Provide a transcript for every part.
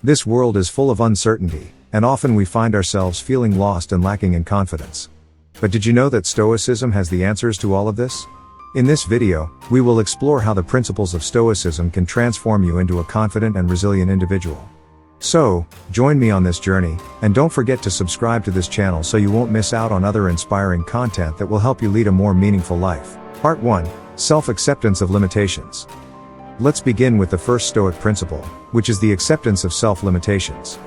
This world is full of uncertainty, and often we find ourselves feeling lost and lacking in confidence. But did you know that Stoicism has the answers to all of this? In this video, we will explore how the principles of Stoicism can transform you into a confident and resilient individual. So, join me on this journey, and don't forget to subscribe to this channel so you won't miss out on other inspiring content that will help you lead a more meaningful life. Part 1. Self-acceptance of limitations. Let's begin with the first Stoic principle, which is the acceptance of self-limitations.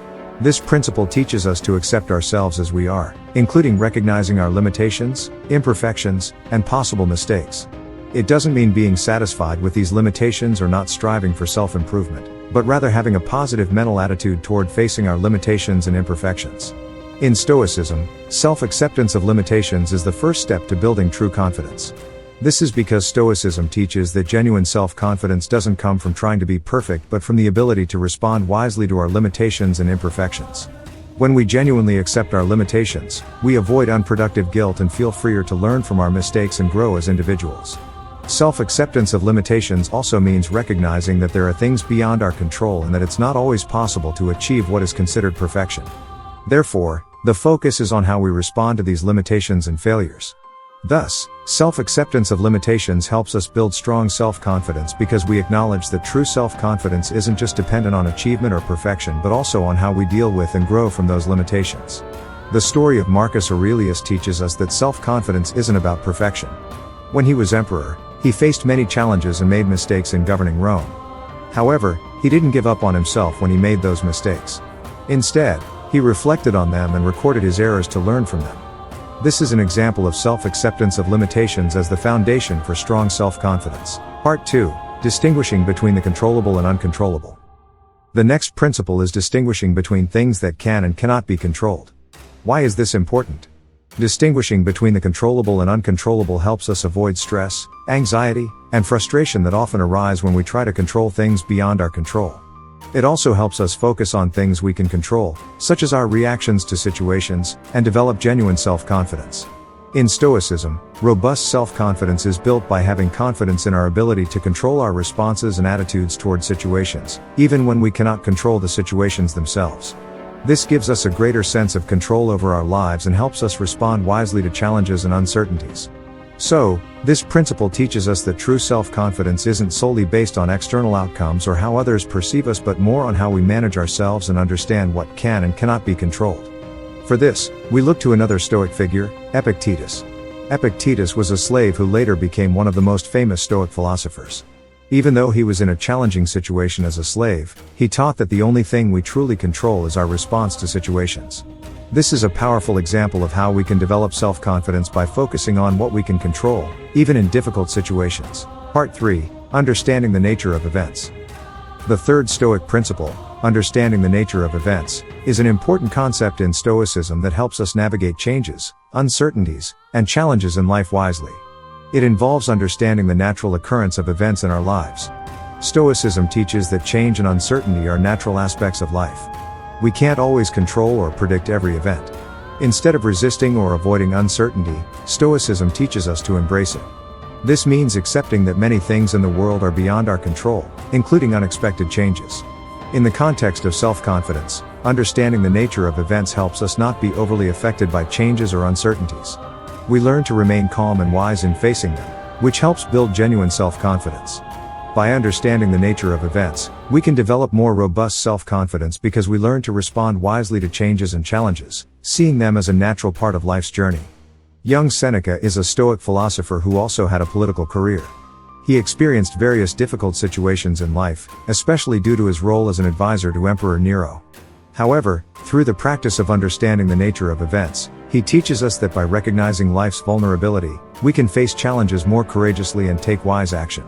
This principle teaches us to accept ourselves as we are, including recognizing our limitations, imperfections, and possible mistakes. It doesn't mean being satisfied with these limitations or not striving for self-improvement, but rather having a positive mental attitude toward facing our limitations and imperfections. In Stoicism, self-acceptance of limitations is the first step to building true confidence. This is because Stoicism teaches that genuine self-confidence doesn't come from trying to be perfect but from the ability to respond wisely to our limitations and imperfections. When we genuinely accept our limitations, we avoid unproductive guilt and feel freer to learn from our mistakes and grow as individuals. Self-acceptance of limitations also means recognizing that there are things beyond our control and that it's not always possible to achieve what is considered perfection. Therefore, the focus is on how we respond to these limitations and failures. Thus, self-acceptance of limitations helps us build strong self-confidence because we acknowledge that true self-confidence isn't just dependent on achievement or perfection but also on how we deal with and grow from those limitations. The story of Marcus Aurelius teaches us that self-confidence isn't about perfection. When he was emperor, he faced many challenges and made mistakes in governing Rome. However, he didn't give up on himself when he made those mistakes. Instead, he reflected on them and recorded his errors to learn from them. This is an example of self-acceptance of limitations as the foundation for strong self-confidence. Part 2. Distinguishing between the controllable and uncontrollable. The next principle is distinguishing between things that can and cannot be controlled. Why is this important? Distinguishing between the controllable and uncontrollable helps us avoid stress, anxiety, and frustration that often arise when we try to control things beyond our control. It also helps us focus on things we can control, such as our reactions to situations, and develop genuine self-confidence. In Stoicism, robust self-confidence is built by having confidence in our ability to control our responses and attitudes toward situations, even when we cannot control the situations themselves. This gives us a greater sense of control over our lives and helps us respond wisely to challenges and uncertainties. So, this principle teaches us that true self-confidence isn't solely based on external outcomes or how others perceive us but more on how we manage ourselves and understand what can and cannot be controlled. For this, we look to another Stoic figure, Epictetus. Epictetus was a slave who later became one of the most famous Stoic philosophers. Even though he was in a challenging situation as a slave, he taught that the only thing we truly control is our response to situations. This is a powerful example of how we can develop self-confidence by focusing on what we can control, even in difficult situations. Part 3. Understanding the nature of events. The third Stoic principle, understanding the nature of events, is an important concept in Stoicism that helps us navigate changes, uncertainties, and challenges in life wisely. It involves understanding the natural occurrence of events in our lives. Stoicism teaches that change and uncertainty are natural aspects of life. We can't always control or predict every event. Instead of resisting or avoiding uncertainty, Stoicism teaches us to embrace it. This means accepting that many things in the world are beyond our control, including unexpected changes. In the context of self-confidence, understanding the nature of events helps us not be overly affected by changes or uncertainties. We learn to remain calm and wise in facing them, which helps build genuine self-confidence. By understanding the nature of events, we can develop more robust self-confidence because we learn to respond wisely to changes and challenges, seeing them as a natural part of life's journey. Young Seneca is a Stoic philosopher who also had a political career. He experienced various difficult situations in life, especially due to his role as an advisor to Emperor Nero. However, through the practice of understanding the nature of events, he teaches us that by recognizing life's vulnerability, we can face challenges more courageously and take wise action.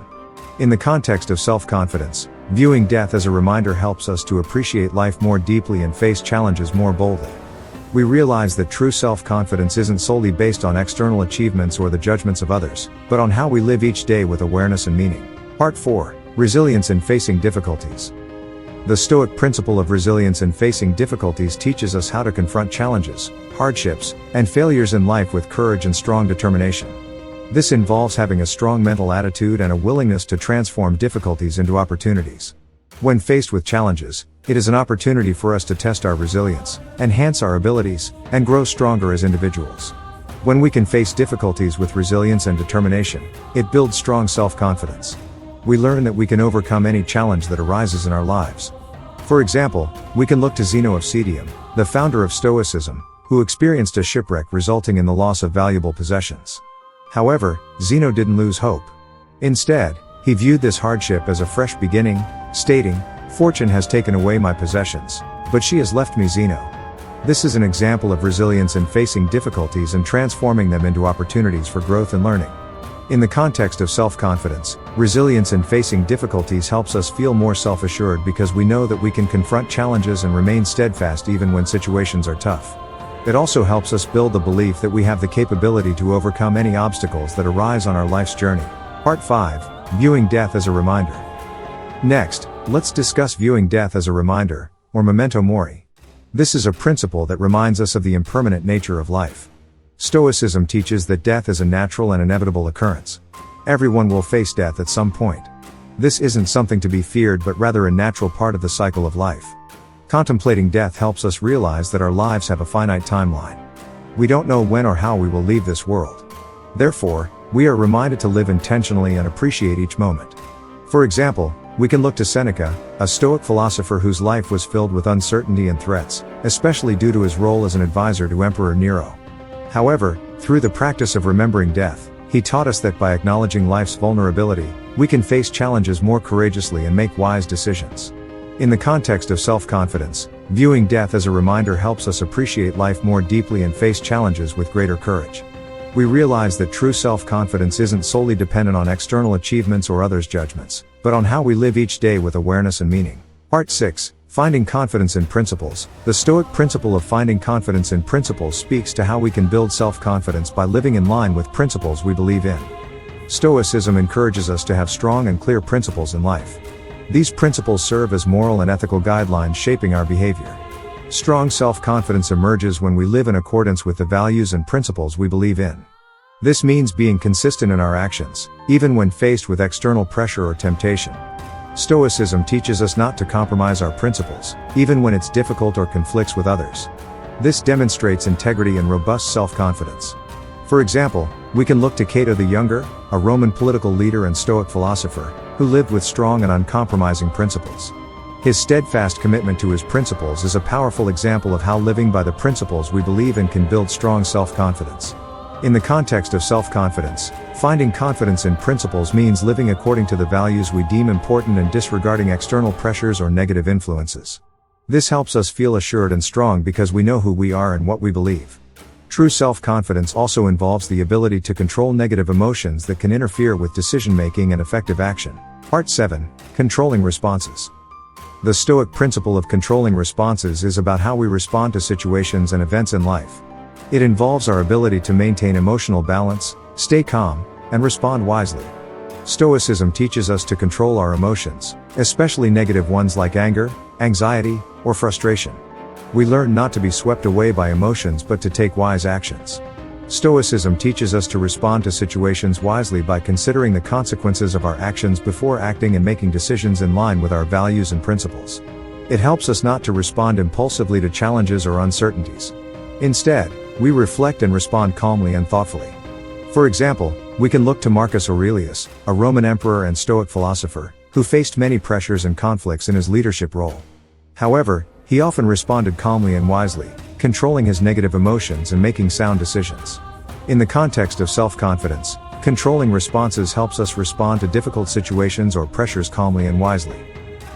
In the context of self-confidence, viewing death as a reminder helps us to appreciate life more deeply and face challenges more boldly. We realize that true self-confidence isn't solely based on external achievements or the judgments of others, but on how we live each day with awareness and meaning. Part 4. Resilience in facing difficulties. The Stoic principle of resilience in facing difficulties teaches us how to confront challenges, hardships, and failures in life with courage and strong determination. This involves having a strong mental attitude and a willingness to transform difficulties into opportunities. When faced with challenges, It is an opportunity for us to test our resilience, enhance our abilities, and grow stronger as individuals. When we can face difficulties with resilience and determination, it builds strong self-confidence. We learn that we can overcome any challenge that arises in our lives. For example, we can look to Zeno of Citium, the founder of Stoicism, who experienced a shipwreck resulting in the loss of valuable possessions. However, Zeno didn't lose hope. Instead, he viewed this hardship as a fresh beginning, stating, "Fortune has taken away my possessions, but she has left me Zeno." This is an example of resilience in facing difficulties and transforming them into opportunities for growth and learning. In the context of self-confidence, resilience in facing difficulties helps us feel more self-assured because we know that we can confront challenges and remain steadfast even when situations are tough. It also helps us build the belief that we have the capability to overcome any obstacles that arise on our life's journey. Part 5. Viewing death as a reminder. Next, let's discuss viewing death as a reminder, or memento mori. This is a principle that reminds us of the impermanent nature of life. Stoicism teaches that death is a natural and inevitable occurrence. Everyone will face death at some point. This isn't something to be feared but rather a natural part of the cycle of life. Contemplating death helps us realize that our lives have a finite timeline. We don't know when or how we will leave this world. Therefore, we are reminded to live intentionally and appreciate each moment. For example, we can look to Seneca, a Stoic philosopher whose life was filled with uncertainty and threats, especially due to his role as an advisor to Emperor Nero. However, through the practice of remembering death, he taught us that by acknowledging life's vulnerability, we can face challenges more courageously and make wise decisions. In the context of self-confidence, viewing death as a reminder helps us appreciate life more deeply and face challenges with greater courage. We realize that true self-confidence isn't solely dependent on external achievements or others' judgments, but on how we live each day with awareness and meaning. Part 6. Finding confidence in principles. The Stoic principle of finding confidence in principles speaks to how we can build self-confidence by living in line with principles we believe in. Stoicism encourages us to have strong and clear principles in life. These principles serve as moral and ethical guidelines shaping our behavior. Strong self-confidence emerges when we live in accordance with the values and principles we believe in. This means being consistent in our actions, even when faced with external pressure or temptation. Stoicism teaches us not to compromise our principles, even when it's difficult or conflicts with others. This demonstrates integrity and robust self-confidence. For example, we can look to Cato the Younger, a Roman political leader and Stoic philosopher, who lived with strong and uncompromising principles. His steadfast commitment to his principles is a powerful example of how living by the principles we believe in can build strong self-confidence. In the context of self-confidence, finding confidence in principles means living according to the values we deem important and disregarding external pressures or negative influences. This helps us feel assured and strong because we know who we are and what we believe. True self-confidence also involves the ability to control negative emotions that can interfere with decision-making and effective action. Part 7. Controlling responses. The Stoic principle of controlling responses is about how we respond to situations and events in life. It involves our ability to maintain emotional balance, stay calm, and respond wisely. Stoicism teaches us to control our emotions, especially negative ones like anger, anxiety, or frustration. We learn not to be swept away by emotions but to take wise actions. Stoicism teaches us to respond to situations wisely by considering the consequences of our actions before acting and making decisions in line with our values and principles. It helps us not to respond impulsively to challenges or uncertainties. Instead, we reflect and respond calmly and thoughtfully. For example, we can look to Marcus Aurelius, a Roman emperor and Stoic philosopher, who faced many pressures and conflicts in his leadership role. However, he often responded calmly and wisely, controlling his negative emotions and making sound decisions. In the context of self-confidence, controlling responses helps us respond to difficult situations or pressures calmly and wisely.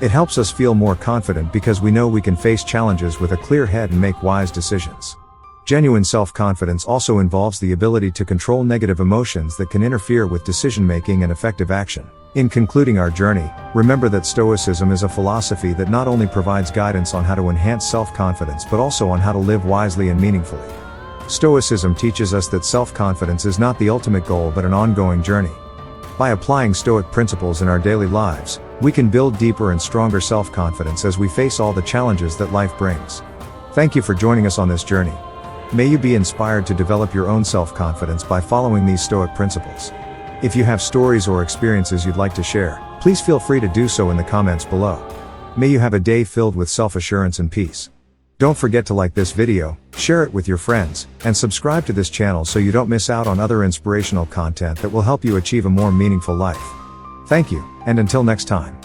It helps us feel more confident because we know we can face challenges with a clear head and make wise decisions. Genuine self-confidence also involves the ability to control negative emotions that can interfere with decision-making and effective action. In concluding our journey, remember that Stoicism is a philosophy that not only provides guidance on how to enhance self-confidence but also on how to live wisely and meaningfully. Stoicism teaches us that self-confidence is not the ultimate goal but an ongoing journey. By applying Stoic principles in our daily lives, we can build deeper and stronger self-confidence as we face all the challenges that life brings. Thank you for joining us on this journey. May you be inspired to develop your own self-confidence by following these Stoic principles. If you have stories or experiences you'd like to share, please feel free to do so in the comments below. May you have a day filled with self-assurance and peace. Don't forget to like this video, share it with your friends, and subscribe to this channel so you don't miss out on other inspirational content that will help you achieve a more meaningful life. Thank you, and until next time.